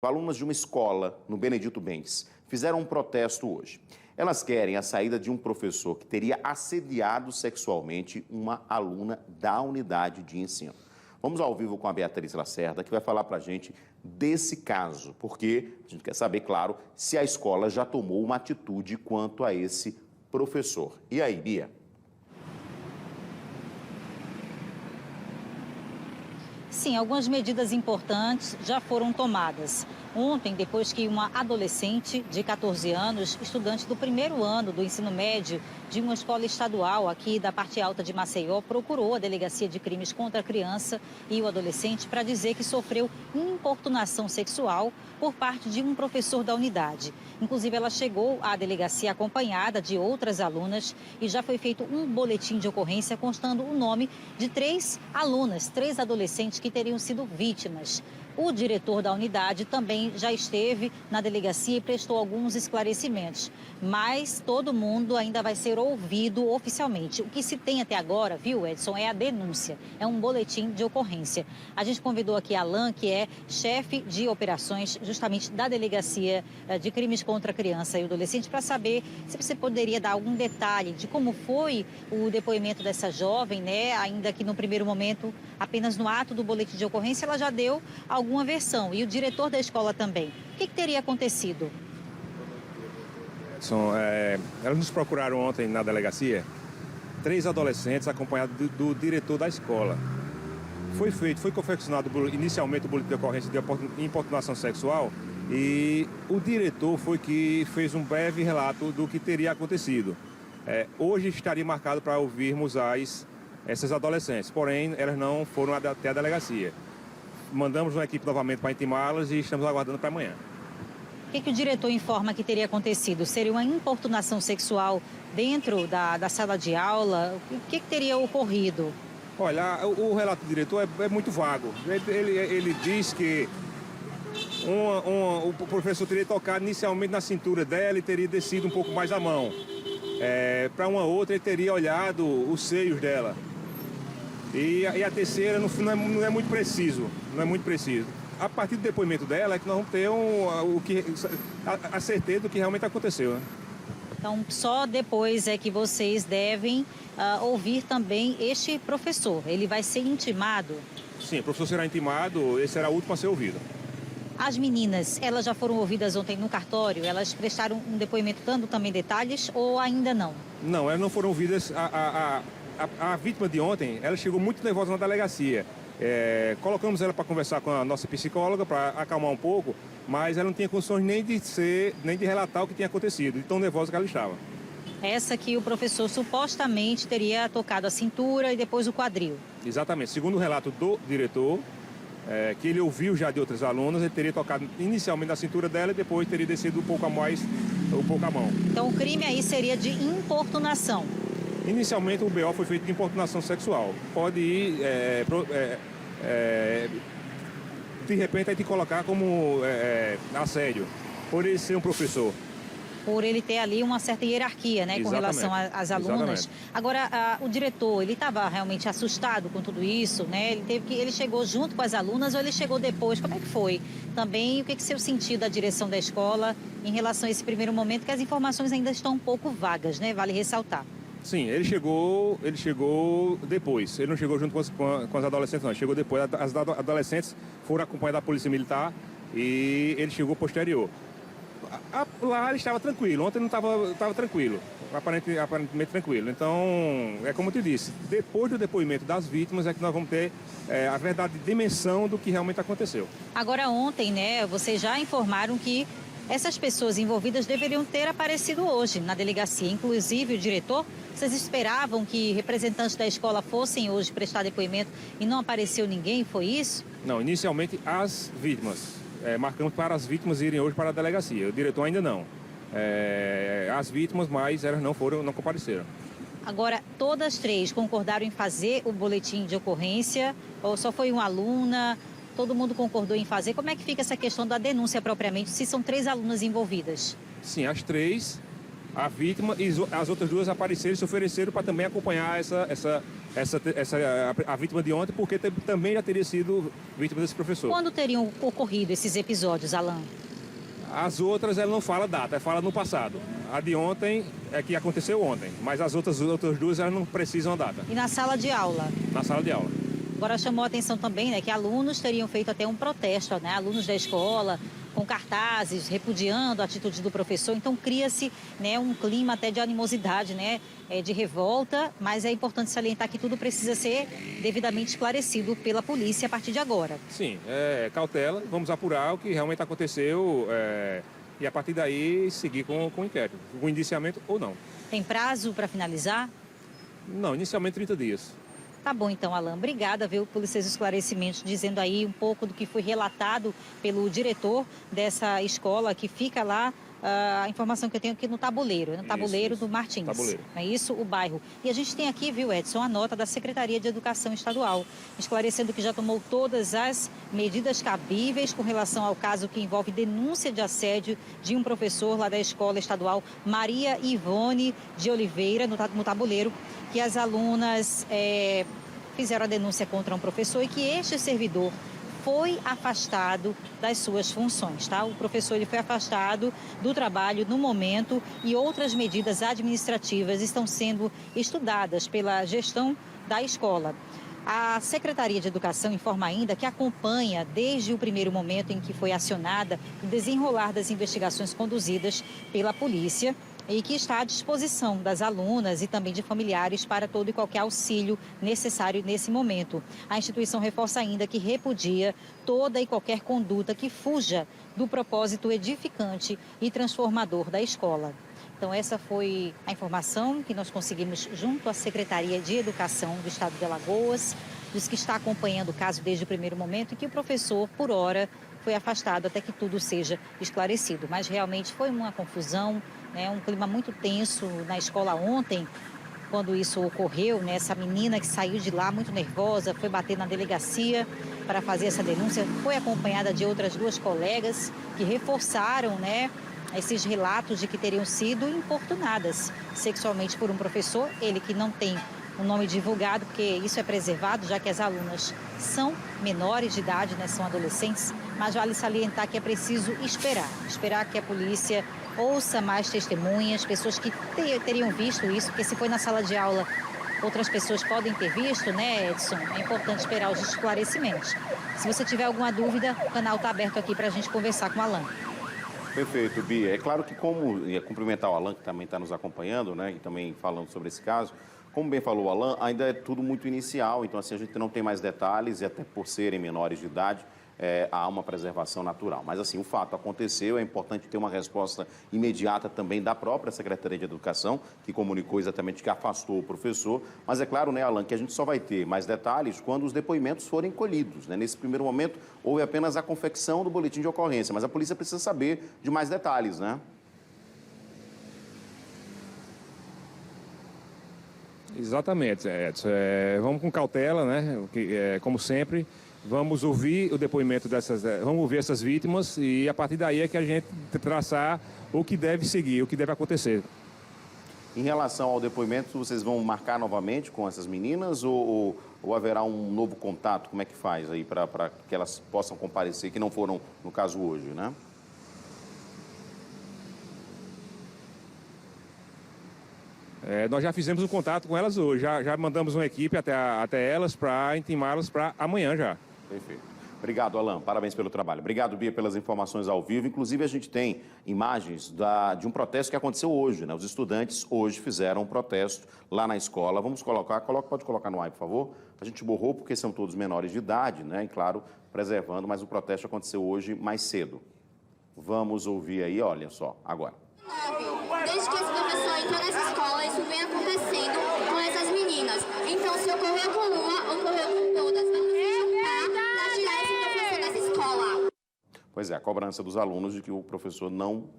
Alunas de uma escola no Benedito Bentes fizeram um protesto hoje. Elas querem a saída de um professor que teria assediado sexualmente uma aluna da unidade de ensino. Vamos ao vivo com a Beatriz Lacerda, que vai falar para a gente desse caso, porque a gente quer saber, claro, se a escola já tomou uma atitude quanto a esse professor. E aí, Bia? Sim, algumas medidas importantes já foram tomadas. Ontem, depois que uma adolescente de 14 anos, estudante do primeiro ano do ensino médio de uma escola estadual aqui da parte alta de Maceió, procurou a Delegacia de Crimes contra a Criança e o Adolescente para dizer que sofreu importunação sexual por parte de um professor da unidade. Inclusive, ela chegou à delegacia acompanhada de outras alunas e já foi feito um boletim de ocorrência constando o nome de 3 alunas, 3 adolescentes que teriam sido vítimas. O diretor da unidade também já esteve na delegacia e prestou alguns esclarecimentos. Mas todo mundo ainda vai ser ouvido oficialmente. O que se tem até agora, viu, Edson, é a denúncia, é um boletim de ocorrência. A gente convidou aqui a Alan, que é chefe de operações justamente da Delegacia de Crimes contra a Criança e o Adolescente, para saber se você poderia dar algum detalhe de como foi o depoimento dessa jovem, né? Ainda que no primeiro momento, apenas no ato do boletim de ocorrência, ela já deu alguma versão. E o diretor da escola também. O que teria acontecido? Elas nos procuraram ontem na delegacia, 3 adolescentes acompanhados do diretor da escola. Foi confeccionado inicialmente o boletim de ocorrência de importunação sexual e o diretor foi que fez um breve relato do que teria acontecido. Hoje estaria marcado para ouvirmos essas adolescentes, porém elas não foram até a delegacia. Mandamos uma equipe novamente para intimá-las e estamos aguardando para amanhã. O que o diretor informa que teria acontecido? Seria uma importunação sexual dentro da sala de aula? O que teria ocorrido? Olha, o relato do diretor é muito vago. Ele diz que o professor teria tocado inicialmente na cintura dela e teria descido um pouco mais a mão. Para uma outra, ele teria olhado os seios dela. E a terceira não é muito preciso, não é muito preciso. A partir do depoimento dela é que nós vamos ter a certeza do que realmente aconteceu, né? Então, só depois é que vocês devem ouvir também este professor. Ele vai ser intimado? Sim, o professor será intimado, esse será o último a ser ouvido. As meninas, elas já foram ouvidas ontem no cartório? Elas prestaram um depoimento dando também detalhes ou ainda não? Não, elas não foram ouvidas. A vítima de ontem, ela chegou muito nervosa na delegacia. Colocamos ela para conversar com a nossa psicóloga, para acalmar um pouco, mas ela não tinha condições nem de relatar o que tinha acontecido, de tão nervosa que ela estava. Essa que o professor supostamente teria tocado a cintura e depois o quadril. Exatamente. Segundo o relato do diretor, que ele ouviu já de outras alunas, ele teria tocado inicialmente na cintura dela e depois teria descido um pouco a mão. Então o crime aí seria de importunação. Inicialmente o BO foi feito de importunação sexual. Pode ir, de repente, a gente colocar como assédio, por ele ser um professor. Por ele ter ali uma certa hierarquia, né, com relação às alunas. Exatamente. Agora, o diretor, ele estava realmente assustado com tudo isso, né? Ele chegou junto com as alunas ou ele chegou depois? Como é que foi? Também, o que você sentiu da direção da escola em relação a esse primeiro momento, que as informações ainda estão um pouco vagas, né? Vale ressaltar. Sim, ele chegou depois. Ele não chegou junto com as adolescentes, não. Ele chegou depois. As adolescentes foram acompanhadas da Polícia Militar e ele chegou posterior. Lá ele estava tranquilo. Ontem não estava tranquilo. Aparentemente tranquilo. Então, é como eu te disse, depois do depoimento das vítimas é que nós vamos ter a verdadeira dimensão do que realmente aconteceu. Agora, ontem, né, vocês já informaram que essas pessoas envolvidas deveriam ter aparecido hoje na delegacia, inclusive o diretor. Vocês esperavam que representantes da escola fossem hoje prestar depoimento e não apareceu ninguém, foi isso? Não, inicialmente as vítimas. Marcamos para as vítimas irem hoje para a delegacia. O diretor ainda não. As vítimas, mas elas não compareceram. Agora, todas 3 concordaram em fazer o boletim de ocorrência ou só foi uma aluna? Todo mundo concordou em fazer. Como é que fica essa questão da denúncia propriamente, se são 3 alunas envolvidas? Sim, as 3 a vítima e as outras duas apareceram e se ofereceram para também acompanhar a vítima de ontem, porque também já teria sido vítima desse professor. Quando teriam ocorrido esses episódios, Alan? As outras, ela não fala data, ela fala no passado. A de ontem é que aconteceu ontem, mas as outras duas, elas não precisam da data. E na sala de aula? Na sala de aula. Agora chamou a atenção também, né, que alunos teriam feito até um protesto, né, alunos da escola, com cartazes, repudiando a atitude do professor. Então cria-se, né, um clima até de animosidade, né, de revolta, mas é importante salientar que tudo precisa ser devidamente esclarecido pela polícia a partir de agora. Sim, cautela, vamos apurar o que realmente aconteceu e a partir daí seguir com o inquérito, com indiciamento ou não. Tem prazo para finalizar? Não, inicialmente 30 dias. Tá bom, então, Alan. Obrigada, viu, pelos seus esclarecimentos, dizendo aí um pouco do que foi relatado pelo diretor dessa escola que fica lá, a informação que eu tenho aqui no Tabuleiro, Tabuleiro do Martins. Tabuleiro. É isso, o bairro. E a gente tem aqui, viu, Edson, a nota da Secretaria de Educação Estadual, esclarecendo que já tomou todas as medidas cabíveis com relação ao caso que envolve denúncia de assédio de um professor lá da Escola Estadual Maria Ivone de Oliveira, no Tabuleiro, que as alunas fizeram a denúncia contra um professor e que este servidor foi afastado das suas funções, tá? O professor ele foi afastado do trabalho no momento e outras medidas administrativas estão sendo estudadas pela gestão da escola. A Secretaria de Educação informa ainda que acompanha desde o primeiro momento em que foi acionada o desenrolar das investigações conduzidas pela polícia e que está à disposição das alunas e também de familiares para todo e qualquer auxílio necessário nesse momento. A instituição reforça ainda que repudia toda e qualquer conduta que fuja do propósito edificante e transformador da escola. Então, essa foi a informação que nós conseguimos junto à Secretaria de Educação do Estado de Alagoas, diz que está acompanhando o caso desde o primeiro momento e que o professor, por hora, foi afastado até que tudo seja esclarecido. Mas realmente foi uma confusão, né, um clima muito tenso na escola ontem, quando isso ocorreu, né, essa menina que saiu de lá muito nervosa, foi bater na delegacia para fazer essa denúncia, foi acompanhada de outras duas colegas que reforçaram, né, esses relatos de que teriam sido importunadas sexualmente por um professor, ele que não tem um nome divulgado, porque isso é preservado, já que as alunas são menores de idade, né, são adolescentes, mas vale salientar que é preciso esperar que a polícia ouça mais testemunhas, pessoas que teriam visto isso, porque se foi na sala de aula, outras pessoas podem ter visto, né, Edson? É importante esperar os esclarecimentos. Se você tiver alguma dúvida, o canal está aberto aqui para a gente conversar com o Alan. Perfeito, Bia. É claro que ia cumprimentar o Alan, que também está nos acompanhando, né, e também falando sobre esse caso. Como bem falou o Alan, ainda é tudo muito inicial, então assim, a gente não tem mais detalhes e até por serem menores de idade, há uma preservação natural. Mas assim, o fato aconteceu, é importante ter uma resposta imediata também da própria Secretaria de Educação, que comunicou exatamente que afastou o professor. Mas é claro, né, Alan, que a gente só vai ter mais detalhes quando os depoimentos forem colhidos, né? Nesse primeiro momento, houve apenas a confecção do boletim de ocorrência, mas a polícia precisa saber de mais detalhes, né? Exatamente, Edson. Vamos com cautela, né? Como sempre, vamos ouvir o depoimento vamos ouvir essas vítimas e a partir daí é que a gente traçar o que deve seguir, o que deve acontecer. Em relação ao depoimento, vocês vão marcar novamente com essas meninas ou haverá um novo contato? Como é que faz aí para que elas possam comparecer, que não foram no caso hoje, né? Nós já fizemos um contato com elas hoje, já mandamos uma equipe até elas para intimá-las para amanhã já. Perfeito. Obrigado, Alan. Parabéns pelo trabalho. Obrigado, Bia, pelas informações ao vivo. Inclusive, a gente tem imagens de um protesto que aconteceu hoje, né? Os estudantes hoje fizeram um protesto lá na escola. Vamos colocar, pode colocar no ar, por favor. A gente borrou porque são todos menores de idade, né? E, claro, preservando, mas o protesto aconteceu hoje mais cedo. Vamos ouvir aí, olha só, agora. Desde que esse professor entrou nessa escola, isso vem acontecendo com essas meninas. Então, se ocorreu com uma, ocorreu com todas. Vamos juntar para tirar esse professor dessa escola. Pois é, a cobrança dos alunos de que o professor não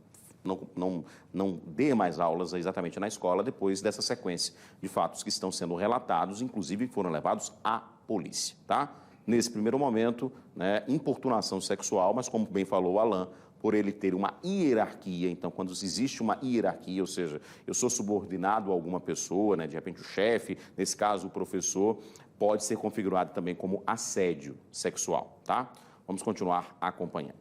dê mais aulas exatamente na escola depois dessa sequência de fatos que estão sendo relatados, inclusive foram levados à polícia, tá? nesse primeiro momento, né, importunação sexual, mas como bem falou o Alan, por ele ter uma hierarquia. Então, quando existe uma hierarquia, ou seja, eu sou subordinado a alguma pessoa, né, de repente o chefe, nesse caso o professor, pode ser configurado também como assédio sexual, tá? Vamos continuar acompanhando.